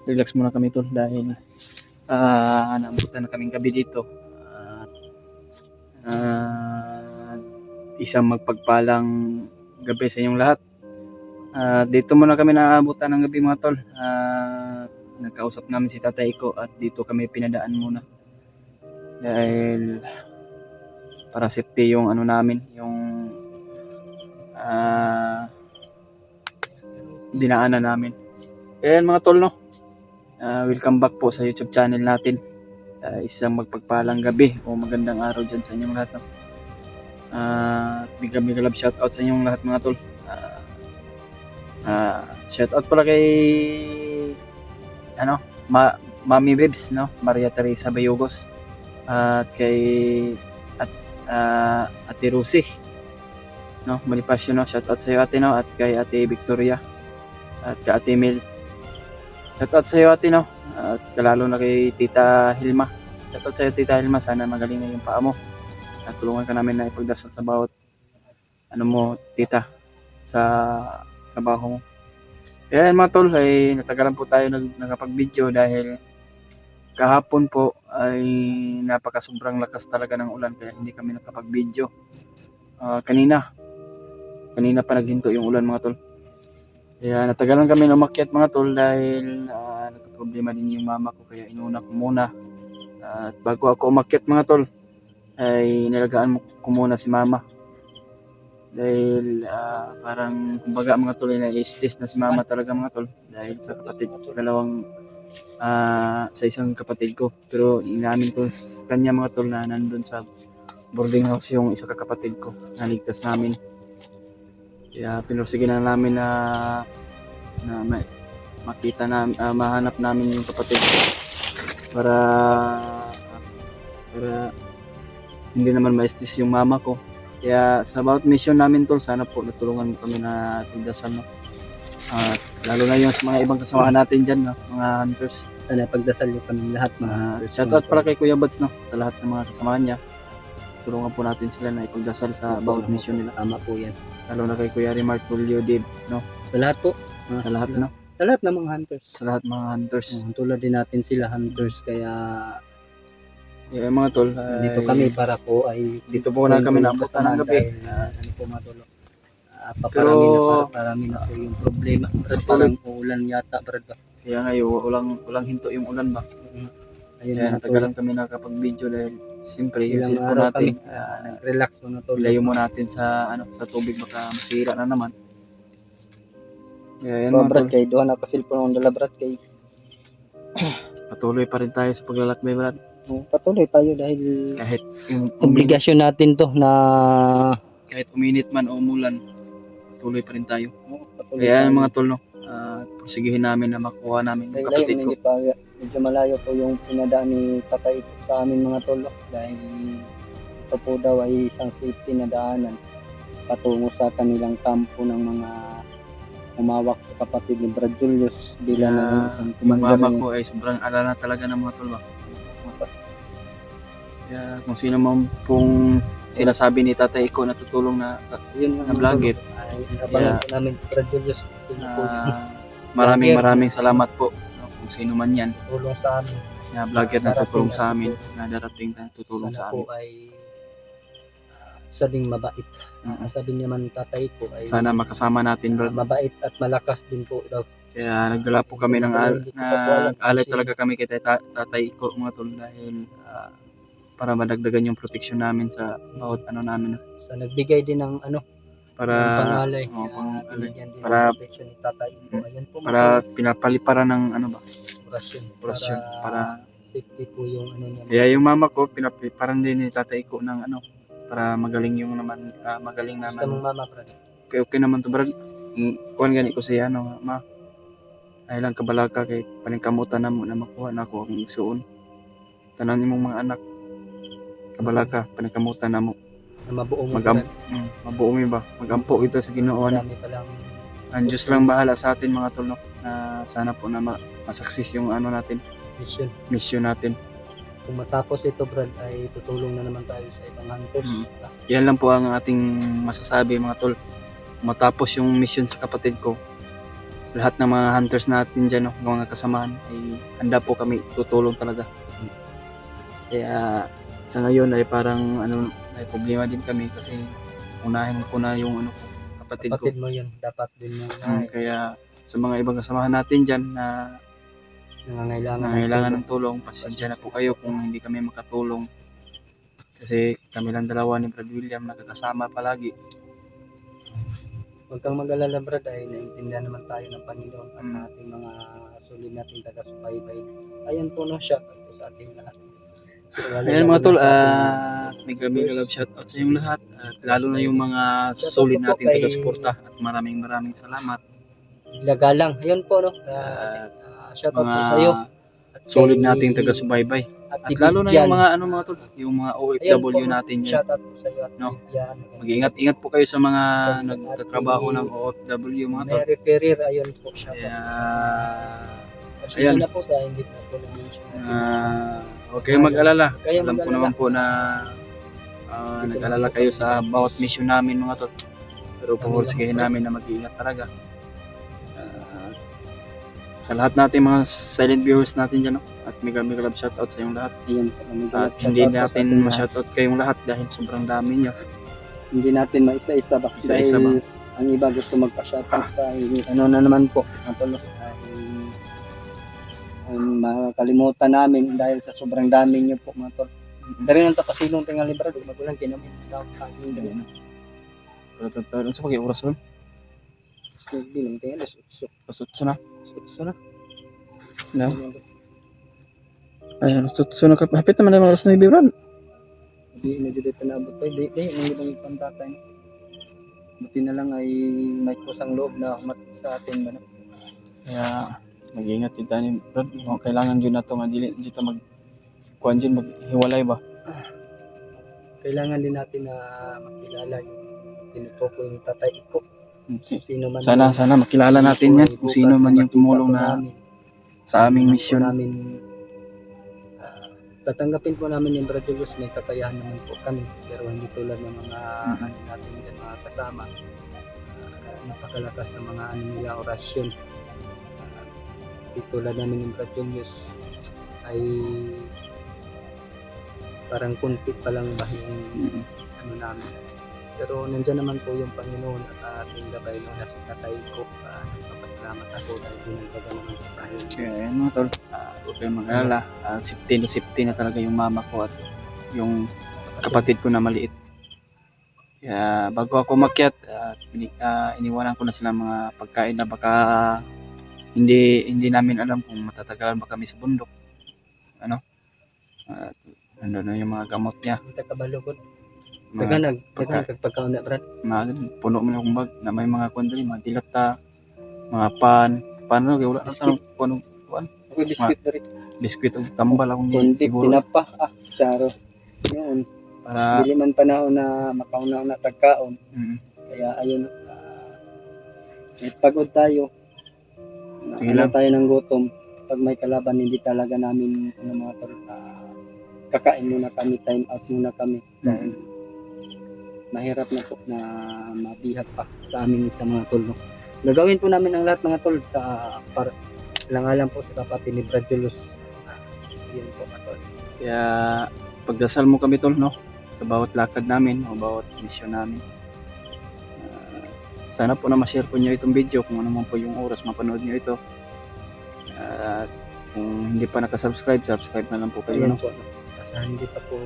relax muna kami tol dahil naabutan na kaming gabi dito. Isang magpagpalang gabi sa inyong lahat. Dito muna kami naabutan ng gabi mga tol. Nagkausap namin si tatay ko at dito kami pinadaan muna. Dahil para safety yung ano namin, yung dinaanan namin. Ayan mga tol no. Welcome back po sa YouTube channel natin. Isang magpagpalang gabi o magandang araw dyan sa inyong lahat. Big love shout out sa inyong lahat mga tol. Shout out pala kay Mami Bebs no, Maria Teresa Bayugos at kay Ate Rusi no, Bonifacio no, shout out sa iyo ate no, at kay Ate Victoria at kay Ate Mel. Shout out sa iyo ate no, at lalo na kay Tita Hilma. Shout out sa iyo Tita Hilma, sana magaling na yung paa mo. At tulungan ka namin na ipagdasal sa bawat ano mo tita sa trabaho mo. Kaya mga tol ay natagalan po tayo nakapag-video dahil kahapon po ay napaka sobrang lakas talaga ng ulan kaya hindi kami nakapag-video. Kanina pa naghinto yung ulan mga tol. Kaya natagalan kami umakyat mga tol dahil nagka-problema din yung mama ko kaya inuna ko muna. At bago ako umakyat mga tol ay nilagaan ko muna si mama. Dahil parang kumbaga mga tol na i-stress na si mama talaga mga tol dahil sa kapatid dalawang sa isang kapatid ko, pero inamin ko sa kanya mga tol na nandun sa boarding house yung isa kapatid ko, naligtas namin. Kaya pinursige na namin na makita na mahanap namin yung kapatid ko para hindi naman ma-stress yung mama ko. Kaya sa bawat mission namin tol, sana po natulungan mo kami na pagdasal no. Lalo na yung sa mga ibang kasamahan natin dyan no, mga hunters. Sana pagdasal nyo kami lahat mga shoutout pala kay Kuya Bads no, sa lahat ng mga kasamahan niya. Tulungan po natin sila na ipagdasal sa bawat mission nila. Tama po yan. Lalo na kay Kuya Remark Tulio Dib no. Sa lahat po. Sa lahat no. Sa lahat ng mga hunters. Sa lahat mga hunters. Tulad din natin sila hunters kaya mga tol, dito kami para po ay dito po na kami napunta ng gabi. Ano po matulog. Parami na po yung problema. Parang ulan yata brad ba. Kaya ngayon walang hinto yung ulan ba. Kaya natagalan kami nakapag-video dahil siyempre yung cellphone natin nag-relax mga tol. Ilayo mo natin sa sa tubig baka masira na naman. Kaya yan mga brad kay doon ako cellphone ng dala brad kay patuloy pa rin tayo sa paglalakbay brad. Patuloy tayo dahil kahit yung obligasyon natin to na kahit uminit man o umulan, patuloy pa rin tayo. Kaya mga tol no, porsigihin namin na makuha namin yung kapatid ko. Medyo malayo po yung pinadaan ni tatay ko sa amin mga tol dahil ito po daw ay isang safety na daanan patungo sa kanilang kampo ng mga umawak sa kapatid ni Brad Julius bilang isang commander. Mama ko ay sobrang alala talaga ng mga tol ba. Kaya kung sino man pong sinasabi ni tatay ko na tutulong na vlogger, kaya namin Brad Julius maraming salamat po kung sino man yan tutulong sa amin na vlogger na tutulong sa amin na darating na tutulong sa amin. Sana po ay isa ding mabait. Sabi niya man tatay ko ay sana makasama natin bro. Mabait at malakas din po daw. Kaya nagdala po kami ng alay talaga kami kay tatay ko mga tol dahil para madagdagan yung protection namin sa bawat ano namin. So, nagbigay din ng para pangalay. Para protection ni tatay ko. Ayan po. Para pinapaliparan ng orasyon para safety po yung niya. Kaya yung mama ko pinapaliparan din ni tatay ko ng para magaling yung naman magaling naman. Sa mama brad. Okay naman to brad. Kuan gani ko siya ma. Ay lang kabalaka kay paningkamutan na mo na makuha na ako ang igsuon. Tanan imong mga anak kabalaka paningkamutan na mo. Na mabuo mo mabuo mi ba? Magampo ito sa Ginoo. Ang Diyos lang bahala sa atin mga tol no. Sana po na ma-success yung natin. Mission natin. Kung matapos ito brad ay tutulong na naman tayo sa ibang hunters. Yan lang po ang ating masasabi mga tol. Matapos yung mission sa kapatid ko, lahat ng mga hunters natin dyan, no, ng mga kasamahan ay handa po kami tutulong talaga. Kaya sa ngayon ay parang ano, may problema din kami kasi unahin ko na yung ano, kapatid ko. Kapatid mo yun, dapat din mo Kaya sa mga ibang kasamahan natin dyan na nangangailangan ng tulong, pasensya na po kayo kung hindi kami makatulong. Kasi kami lang dalawa ni Brad William nakakasama palagi. Huwag kang mag-alala Brad, ay naiintindihan naman tayo ng Panginoon at Mm. sa ating mga sulit nating taga-subaybay. Ayun po no, shout out po sa ating lahat. Ayan mga tol, mega love shoutout sa inyong lahat at lalo na yung mga solid nating taga-suporta at maraming salamat. Lagalang, ayun po no. Shout out po sa iyo. Solid nating taga-subaybay. At lalo na yung mga ano mga tol, yung mga OFW natin yan. Shout out po sa iyo at No? Vivian. Mag-ingat-ingat po kayo sa mga nagtatrabaho ng OFW mga tol. Mary Ferrer, ayun po, shout out. Ayan. Na po sa hindi na po na-mention. Huwag kayong mag-alala. Alam ko naman po na nag-alala kayo sa bawat mission namin mga tol. Pero puhulsigahin namin na mag-iingat talaga. Sa lahat natin mga silent viewers natin dyan, no? At mega love shoutout sa inyong lahat. At hindi natin ma-shoutout kayong lahat dahil sobrang dami nyo. Hindi natin maisa-isa ba? Dahil ang iba gusto magpa-shoutout ano na naman po, matulog makalimutan namin dahil sa sobrang dami nyo po mga tol. Dari ng tapasilong tingali Brad, magulang kinamit sa akin din. Pero sa pag oras ron? Hindi nang tingali, Pasutso na. Sutso na. No? Ayan, sutso na ka. Hapit naman ang oras na ibibran. Hindi na dito pinabot tayo. Hindi, nang ibang pantatay. Buti na lang ay may kusang loob na humatid sa atin ba na. Kaya mag-ingat din tayo ni Brad. Kailangan dyan na ito nga dito kuhan dyan, maghiwalay ba? Kailangan din natin na makilala yung tinutukoy ng tatay ko. Sino man Sana makilala natin yan kung sino man yung tumulong na sa aming mission. Tatanggapin po namin yung Brad Julius, may kakayahan naman po kami, pero hindi tulad ng mga ano natin dyan, mga kasama. Napakalakas ng mga ano nila, orasyon. Hindi tulad namin yung Brad Julius ay parang kunti pa lang ba yung ano namin. Pero nandiyan naman po yung Panginoon at ating gabay nung nasa tatay ko. Nagpapasalamat ako dahil dinagdagan naman po tayo. Kaya ayun mga tol, huwag kayong mag-alala. Safety na talaga yung mama ko at yung kapatid ko na maliit. Kaya bago ako umakyat, iniwanan ko na sila mga pagkain na baka hindi namin alam kung matatagalan ba kami sa bundok. Ano? Nandun na yung mga gamot niya. Kita kabalukod. Daganag pagkaon na Brad. Puno mo na akong bag na may mga kundali, mga dilata, mga paano kaya wala na tanong kung Biskuit na rin. biskwit o tambal akong Kundi siguro tinapa. Charo. Yun. para Dili man panahon na makauna na tagkaon. Kaya ayun. Pagod tayo. Sige Ano lang. tayo ng gutom. Pag may kalaban, hindi talaga namin mga tol, kakain muna kami, time out muna kami. Dahil mahirap na po na mabihat pa sa amin sa mga tol. No? Gagawin po namin ang lahat mga tol sa langalan po sa kapatid ni Brad Julius. Yun po mga tol. Kaya pagdasal mo kami tol, no? Sa bawat lakad namin o bawat mission namin. Sana po na ma-share po nyo itong video kung ano man po yung oras mapanood nyo ito. At kung hindi pa nakasubscribe, subscribe na lang po kayo. Ayun No? po. Kasi hindi pa po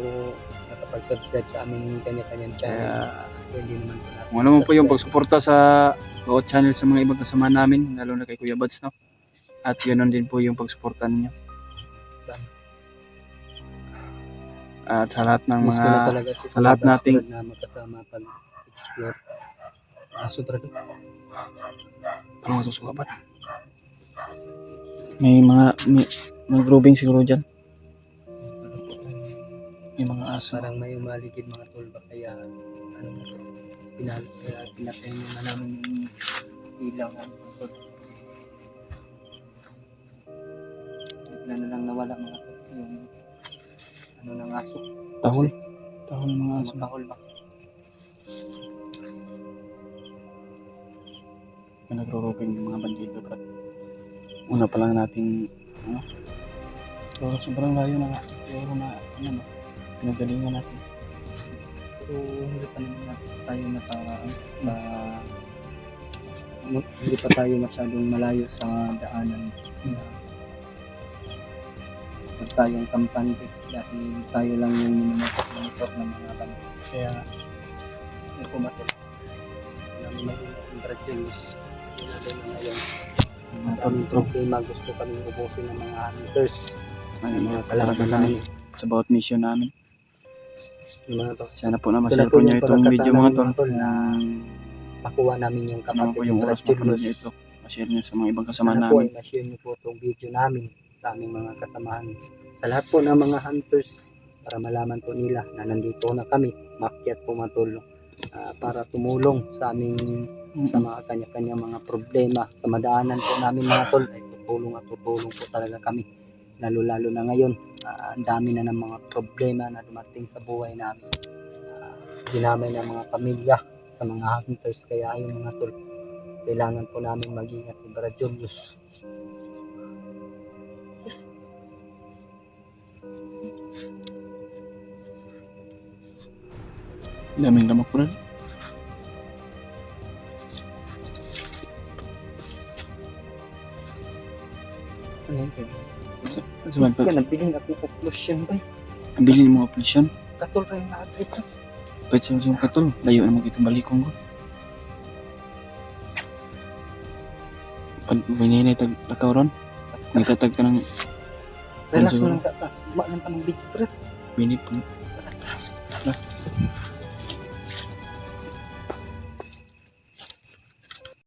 nakapag-subscribe sa aming kanya-kanyang channel. Hindi naman po natin. Kung ano man po yung pagsuporta sa bawat channel sa mga ibang kasama namin, lalo na kay Kuya Buds, no? At ganoon din po yung pagsuporta ninyo. At sa lahat ng mga sa lahat nating na magkasama pag-explore. Sobra doon. Parang masusukapan. May mga grubing siguro dyan. May mga aso. Parang may umaligid mga tol ba kaya ano pinatayin na namin yung ilaw ng tol. Bigla na lang nawala mga tol yung ano ng aso. Tahol ng mga aso. Tahol ba? rurugin ng mga bandido. At una pa lang natin, so sobrang layo na nga. Pero na, pinagalingan natin. So, hindi pa naman tayo hindi pa tayo masyadong malayo sa daanan. Huwag tayong kampante dahil tayo lang yung minumonitor ng mga bandido. Kaya, yung pumatol. Namin maging intrajealous. Lalo na ngayon. Ang daming problema, gusto kaming ubusin ng mga hunters. Ay, Mga talaga kalaban namin namin. sa bawat mission namin. Yung mga to. Sana po na Ito na ma-share po po nyo yung itong video mga tol. pagkakataon na makuha namin yung Ano po kapatid yung ng oras mapanood nyo Julius. ito. Ma-share nyo sa mga ibang kasama Sana po namin. ay ma-share niyo po itong video namin sa aming mga kasamahan. Sa lahat po ng mga hunters para malaman po nila na nandito na kami, makyat po matulong para tumulong sa aming sa mga kanya-kanyang mga problema sa madaanan po namin mga tol ay tutulong at tutulong po talaga kami lalo na ngayon ang dami na ng mga problema na dumating sa buhay namin dinamay ng mga pamilya sa mga hunters kaya ayun mga tol kailangan po namin mag-ingat ni Brad Julius. Daming lamok po rin. Sabihan pa, Yan, nagbiling akong conclusion ba? ang bilhin mo operation. Katol kayo na atrito. Pwede sa yung katol. Layo naman kitang balikong ko. Pag maninay tag lakaw ron, nagtatag ka ng Relax Siguro. lang ka. Umak lang ka ng big breath. minute po.